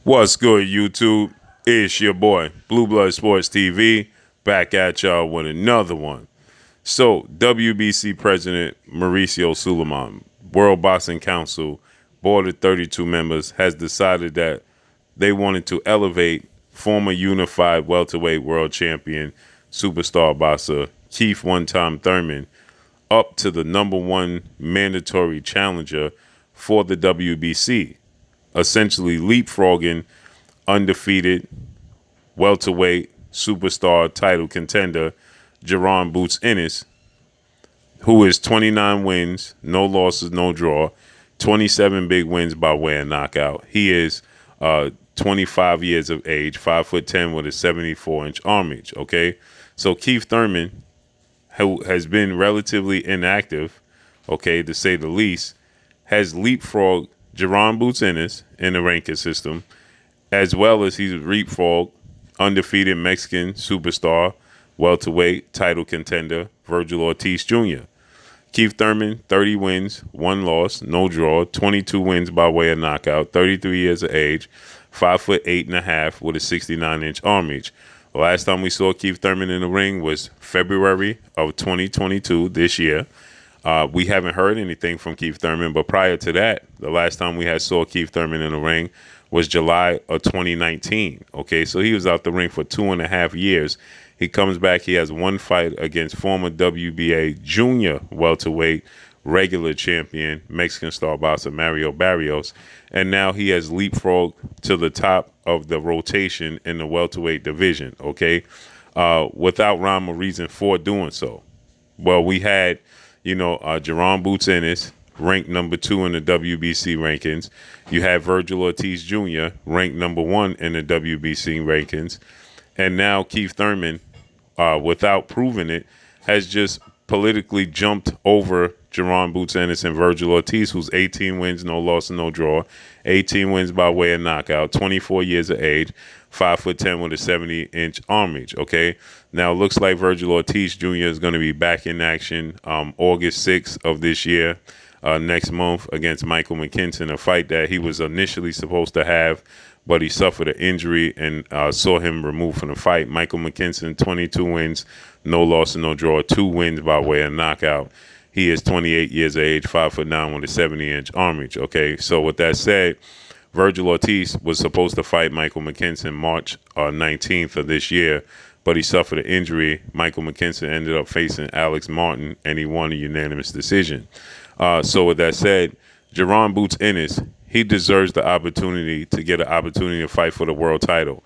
What's good, YouTube? It's your boy, Blue Blood Sports TV, back at y'all with another one. So, WBC President Mauricio Suleiman, World Boxing Council, board of 32 members, has decided that they wanted to elevate former unified welterweight world champion, superstar boxer Keith one-time Thurman up to the #1 mandatory challenger for the WBC, essentially leapfrogging undefeated welterweight superstar title contender Jaron Ennis, who is 29 wins, no losses, no draw, 27 big wins by way of knockout. He is 25 years of age, 5'10" with a 74-inch arm reach. Okay, so Keith Thurman, who has been relatively inactive, okay, to say the least, has leapfrogged Jaron Ennis in the ranking system, as well as he's leapfrogged undefeated Mexican superstar, welterweight title contender Vergil Ortiz Jr. Keith Thurman, 30 wins, 1 loss, no draw, 22 wins by way of knockout, 33 years of age, 5'8.5" with a 69-inch arm reach. The last time we saw Keith Thurman in the ring was February of 2022, this year. We haven't heard anything from Keith Thurman, but prior to that, the last time we saw Keith Thurman in the ring was July of 2019. Okay, so he was out the ring for 2.5 years. He comes back. He has one fight against former WBA junior welterweight regular champion, Mexican star boxer Mario Barrios, and now he has leapfrogged to the top of the rotation in the welterweight division. Okay, without rhyme or reason for doing so. Well, we had, Jaron Ennis ranked #2 in the WBC rankings. You have Vergil Ortiz Jr. ranked #1 in the WBC rankings. And now Keith Thurman, without proving it, has just politically jumped over Jaron Ennis and Vergil Ortiz, who's 18 wins, no loss, no draw, 18 wins by way of knockout, 24 years of age, 5'10" with a 70-inch arm reach. Okay, now it looks like Vergil Ortiz Jr. is going to be back in action August 6th of this year. Next month against Michael McKinson, a fight that he was initially supposed to have, but he suffered an injury and saw him removed from the fight. Michael McKinson, 22 wins, no loss and no draw, 2 wins by way of knockout. He is 28 years of age, 5'9" with a 70-inch arm reach. Okay, so with that said, Vergil Ortiz was supposed to fight Michael McKinson March 19th of this year, but he suffered an injury. Michael McKinson ended up facing Alex Martin, and he won a unanimous decision. So with that said, Jaron Ennis, he deserves the opportunity to get an opportunity to fight for the world title.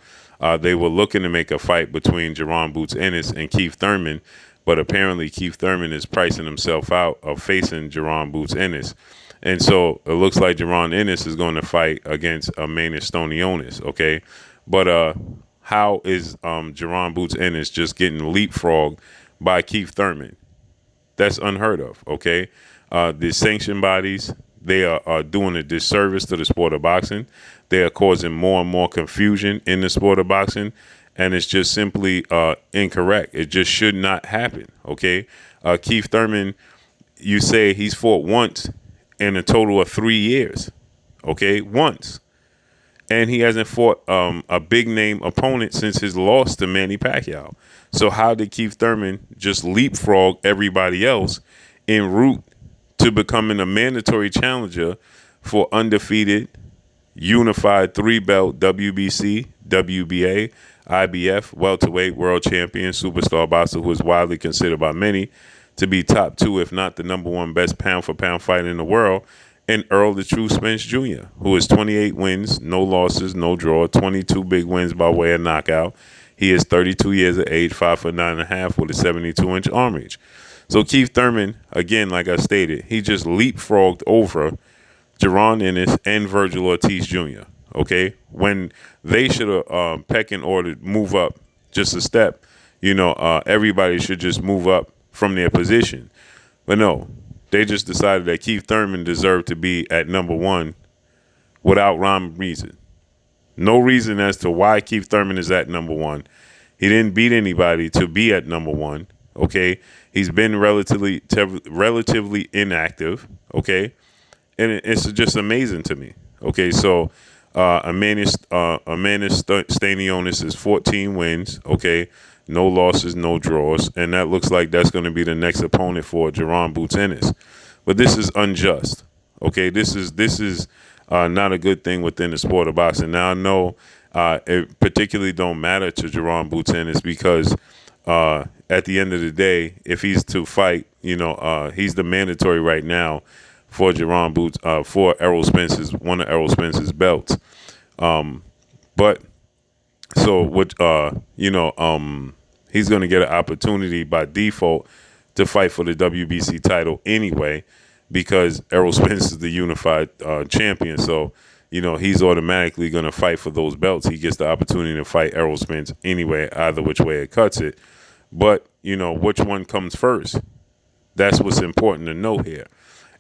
They were looking to make a fight between Jaron Ennis and Keith Thurman, but apparently Keith Thurman is pricing himself out of facing Jaron Ennis. And so it looks like Jaron Ennis is going to fight against Magnus Stonionis, okay? But how is Jaron Ennis just getting leapfrogged by Keith Thurman? That's unheard of, okay? The sanction bodies, they are doing a disservice to the sport of boxing. They are causing more and more confusion in the sport of boxing, and it's just simply incorrect. It just should not happen, okay? Keith Thurman, you say he's fought once in a total of 3 years, okay? Once. And he hasn't fought a big-name opponent since his loss to Manny Pacquiao. So how did Keith Thurman just leapfrog everybody else en route to becoming a mandatory challenger for undefeated, unified 3-belt WBC, WBA, IBF, welterweight world champion, superstar boxer who is widely considered by many to be top 2, if not the #1 best pound-for-pound fighter in the world, and Earl the True Spence Jr., who is 28 wins, no losses, no draw, 22 big wins by way of knockout. He is 32 years of age, 5'9.5" with a 72-inch arm reach. So Keith Thurman, again, like I stated, he just leapfrogged over Jaron Ennis and Vergil Ortiz Jr., okay? When they should have pecking order move up just a step, everybody should just move up from their position. But no, they just decided that Keith Thurman deserved to be at #1 without rhyme or reason. No reason as to why Keith Thurman is at #1. He didn't beat anybody to be at #1. Okay, he's been relatively inactive. Okay, and it's just amazing to me. Okay, so Amanda Stanionis is 14 wins. Okay, no losses, no draws, and that looks like that's going to be the next opponent for Jaron Boots Ennis. But this is unjust. Okay, this is not a good thing within the sport of boxing. Now I know it particularly don't matter to Jaron Boots Ennis because at the end of the day, if he's to fight, he's the mandatory right now for Jaron Boots, for Errol Spence's, one of Errol Spence's belts. But so what, he's going to get an opportunity by default to fight for the WBC title anyway, because Errol Spence is the unified champion. So, he's automatically going to fight for those belts. He gets the opportunity to fight Errol Spence anyway, either which way it cuts it. But, which one comes first? That's what's important to know here.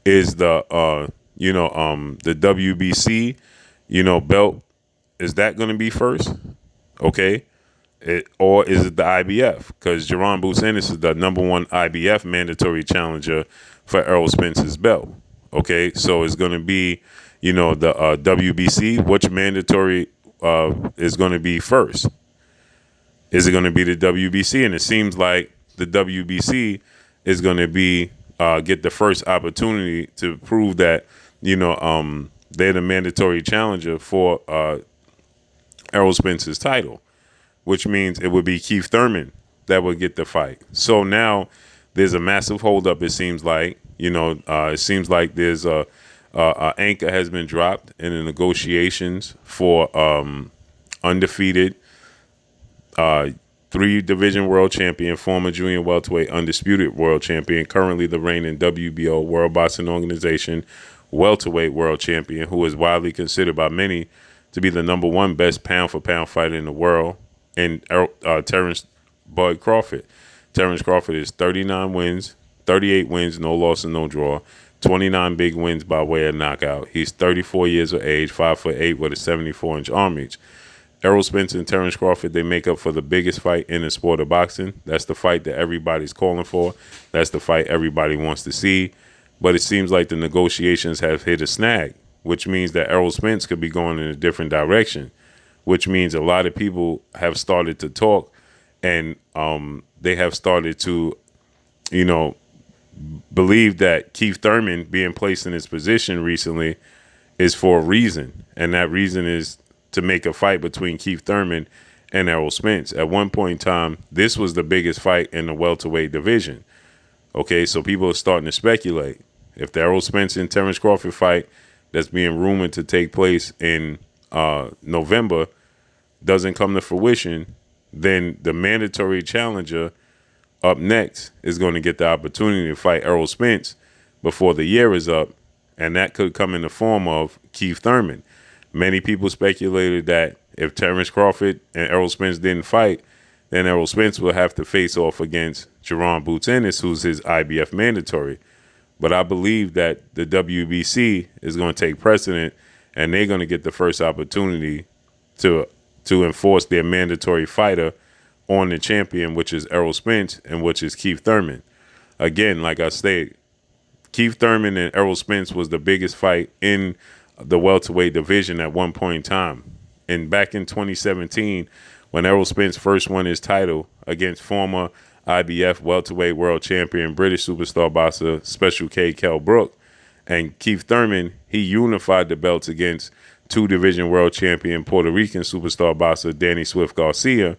Is the WBC, belt, is that going to be first? Okay. Or is it the IBF? Because Jaron Boots Ennis is the #1 IBF mandatory challenger for Errol Spence's belt. Okay. So it's going to be, the WBC. Which mandatory is going to be first? Is it going to be the WBC? And it seems like the WBC is going to be get the first opportunity to prove that, they're the mandatory challenger for Errol Spence's title, which means it would be Keith Thurman that would get the fight. So now there's a massive holdup. It seems like, it seems like there's a anchor has been dropped in the negotiations for undefeated 3-division world champion, former junior welterweight undisputed world champion, currently the reigning WBO World Boxing Organization welterweight world champion, who is widely considered by many to be the #1 best pound-for-pound fighter in the world, and Terrence Bud Crawford. Terrence Crawford is 39 wins, 38 wins, no loss and no draw, 29 big wins by way of knockout. He's 34 years of age, 5'8" with a 74-inch arm reach. Errol Spence and Terrence Crawford, they make up for the biggest fight in the sport of boxing. That's the fight that everybody's calling for. That's the fight everybody wants to see. But it seems like the negotiations have hit a snag, which means that Errol Spence could be going in a different direction, which means a lot of people have started to talk, and they have started to, believe that Keith Thurman being placed in his position recently is for a reason. And that reason is to make a fight between Keith Thurman and Errol Spence. At one point in time, this was the biggest fight in the welterweight division. Okay, so people are starting to speculate. If the Errol Spence and Terrence Crawford fight that's being rumored to take place in November doesn't come to fruition, then the mandatory challenger up next is going to get the opportunity to fight Errol Spence before the year is up, and that could come in the form of Keith Thurman. Many people speculated that if Terrence Crawford and Errol Spence didn't fight, then Errol Spence will have to face off against Jaron Boots Ennis, who's his IBF mandatory. But I believe that the WBC is going to take precedent, and they're going to get the first opportunity to enforce their mandatory fighter on the champion, which is Errol Spence and which is Keith Thurman. Again, like I stated, Keith Thurman and Errol Spence was the biggest fight in the welterweight division at one point in time. And back in 2017, when Errol Spence first won his title against former IBF welterweight world champion, British superstar boxer Special K. Kell Brook, and Keith Thurman, he unified the belts against 2-division world champion Puerto Rican superstar boxer Danny Swift Garcia.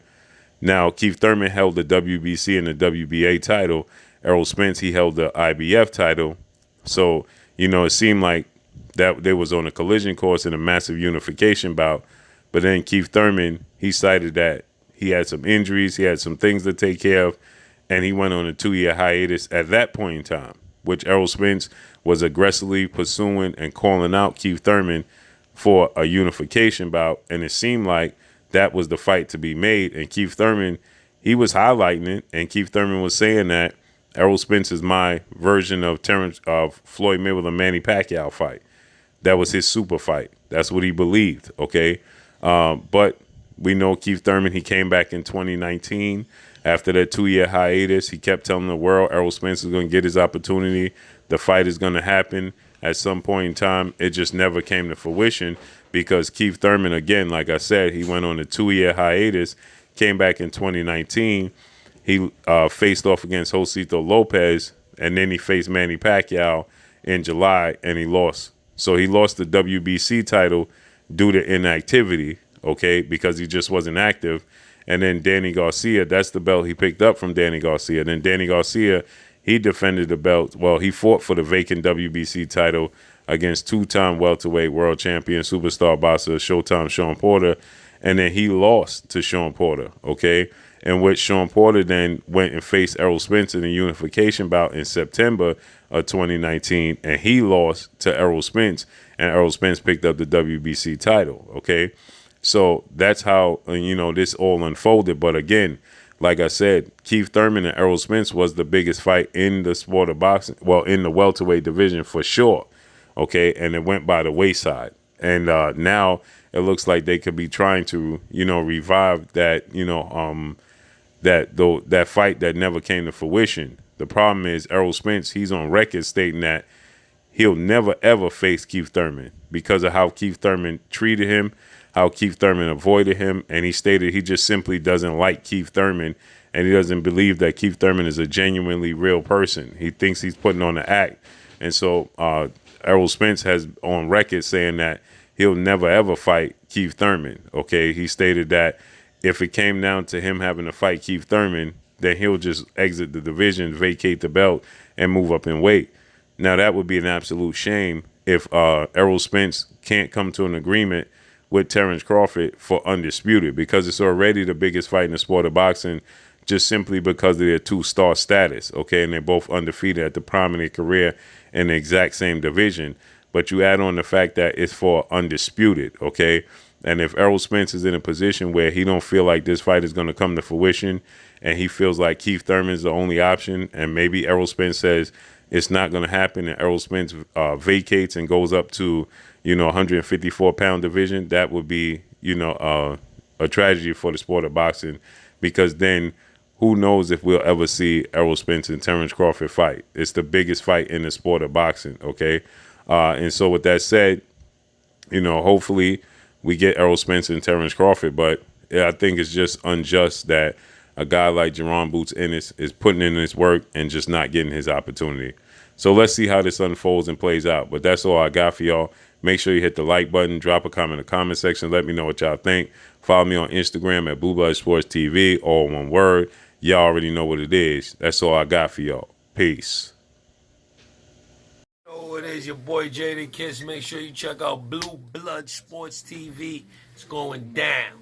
Now, Keith Thurman held the WBC and the WBA title. Errol Spence, he held the IBF title. So, it seemed like that they was on a collision course in a massive unification bout. But then Keith Thurman, he cited that he had some injuries, he had some things to take care of, and he went on a 2-year hiatus at that point in time, which Errol Spence was aggressively pursuing and calling out Keith Thurman for a unification bout. And it seemed like that was the fight to be made. And Keith Thurman, he was highlighting it, and Keith Thurman was saying that Errol Spence is my version of Floyd Mayweather Manny Pacquiao fight. That was his super fight. That's what he believed, okay? But we know Keith Thurman, he came back in 2019 after that 2-year hiatus. He kept telling the world Errol Spence is going to get his opportunity. The fight is going to happen at some point in time. It just never came to fruition because Keith Thurman, again, like I said, he went on a 2-year hiatus, came back in 2019. He faced off against Josito Lopez, and then he faced Manny Pacquiao in July, and he lost. So he lost the WBC title due to inactivity, okay, because he just wasn't active. And then Danny Garcia, that's the belt he picked up from Danny Garcia. Then Danny Garcia, he defended the belt. Well, he fought for the vacant WBC title against two-time welterweight world champion, superstar boxer, Showtime Sean Porter. And then he lost to Sean Porter, okay? In which Sean Porter then went and faced Errol Spence in a unification bout in September of 2019, and he lost to Errol Spence, and Errol Spence picked up the WBC title, okay? So that's how, this all unfolded. But again, like I said, Keith Thurman and Errol Spence was the biggest fight in the sport of boxing, well, in the welterweight division for sure, okay? And it went by the wayside. And now it looks like they could be trying to, revive that, that fight that never came to fruition. The problem is Errol Spence, he's on record stating that he'll never, ever face Keith Thurman because of how Keith Thurman treated him, how Keith Thurman avoided him, and he stated he just simply doesn't like Keith Thurman, and he doesn't believe that Keith Thurman is a genuinely real person. He thinks he's putting on an act. And so Errol Spence has on record saying that he'll never, ever fight Keith Thurman, okay? He stated that if it came down to him having to fight Keith Thurman, then he'll just exit the division, vacate the belt, and move up in weight. Now, that would be an absolute shame if Errol Spence can't come to an agreement with Terrence Crawford for undisputed, because it's already the biggest fight in the sport of boxing just simply because of their two-star status, okay? And they're both undefeated at the prime of their career in the exact same division. But you add on the fact that it's for undisputed, okay? And if Errol Spence is in a position where he don't feel like this fight is going to come to fruition, and he feels like Keith Thurman is the only option, and maybe Errol Spence says it's not going to happen, and Errol Spence vacates and goes up to, 154-pound division, that would be, a tragedy for the sport of boxing, because then who knows if we'll ever see Errol Spence and Terrence Crawford fight. It's the biggest fight in the sport of boxing, okay? And so with that said, hopefully we get Errol Spence and Terrence Crawford, but I think it's just unjust that a guy like Jaron Boots Ennis is putting in his work and just not getting his opportunity. So let's see how this unfolds and plays out. But that's all I got for y'all. Make sure you hit the like button, drop a comment in the comment section, let me know what y'all think. Follow me on Instagram at Blue Blood Sports TV, all one word. Y'all already know what it is. That's all I got for y'all. Peace. Oh, it is your boy Jaden Kiss. Make sure you check out Blue Blood Sports TV. It's going down.